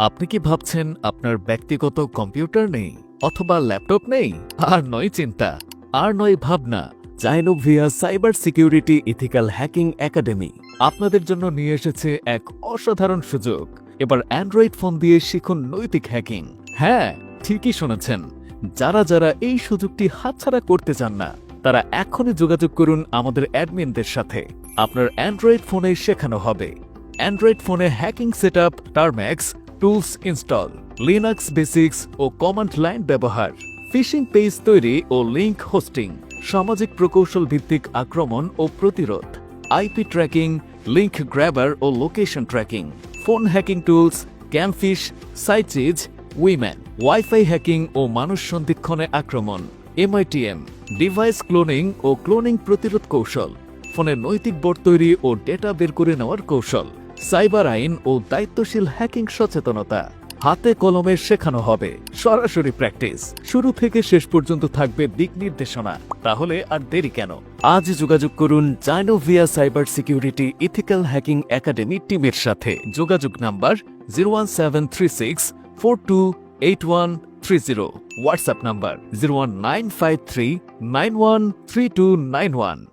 আপনি কি ভাবছেন আপনার ব্যক্তিগত কম্পিউটার নেই অথবা ল্যাপটপ নেই? আর নয় চিন্তা, আর নয় ভাবনা। Zynovia cyber security ethical hacking academy আপনাদের জন্য নিয়ে এসেছে এক অসাধারণ সুযোগ। এবার অ্যান্ড্রয়েড ফোন দিয়ে শিখুন নৈতিক হ্যাকিং। হ্যাঁ, ঠিকই শুনেছেন। যারা যারা এই সুযোগটি হাতছাড়া করতে চান না, তারা এখনই যোগাযোগ করুন আমাদের অ্যাডমিনদের সাথে। আপনার অ্যান্ড্রয়েড ফোনে শেখানো হবে অ্যান্ড্রয়েড ফোনে hacking setup, Termux, tools install, Linux basics ও কমান্ড লাইন ব্যবহার, ফিশিং পেজ তৈরি ও লিঙ্ক হোস্টিং, সামাজিক প্রকৌশল ভিত্তিক আক্রমণ ও প্রতিরোধ, আইপি ট্র্যাকিং, লিঙ্ক গ্র্যাবার ও location tracking, phone hacking tools, CamPhish, সাইচিজ, উইম্যান, ওয়াইফাই হ্যাকিং ও মানুষ সন্ধিক্ষণে আক্রমণ, এমআইটিএম, ডিভাইস ক্লোনিং ও ক্লোনিং প্রতিরোধ কৌশল, ফোনে নৈতিক বোর্ড তৈরি ও ডেটা বের করে নেওয়ার কৌশল, সাইবার আইন ও দায়িত্বশীল হ্যাকিং সচেতনতা। হাতে কলমে শেখানো হবে, সরাসরি প্র্যাকটিস। শুরু থেকে শেষ পর্যন্ত থাকবে দিক নির্দেশনা। তাহলে আর দেরি কেন? আজ যোগাযোগ করুন Zynovia cyber security ethical hacking academy টিমের সাথে। যোগাযোগ নাম্বার 01736428130, হোয়াটসঅ্যাপ নাম্বার 01953913291।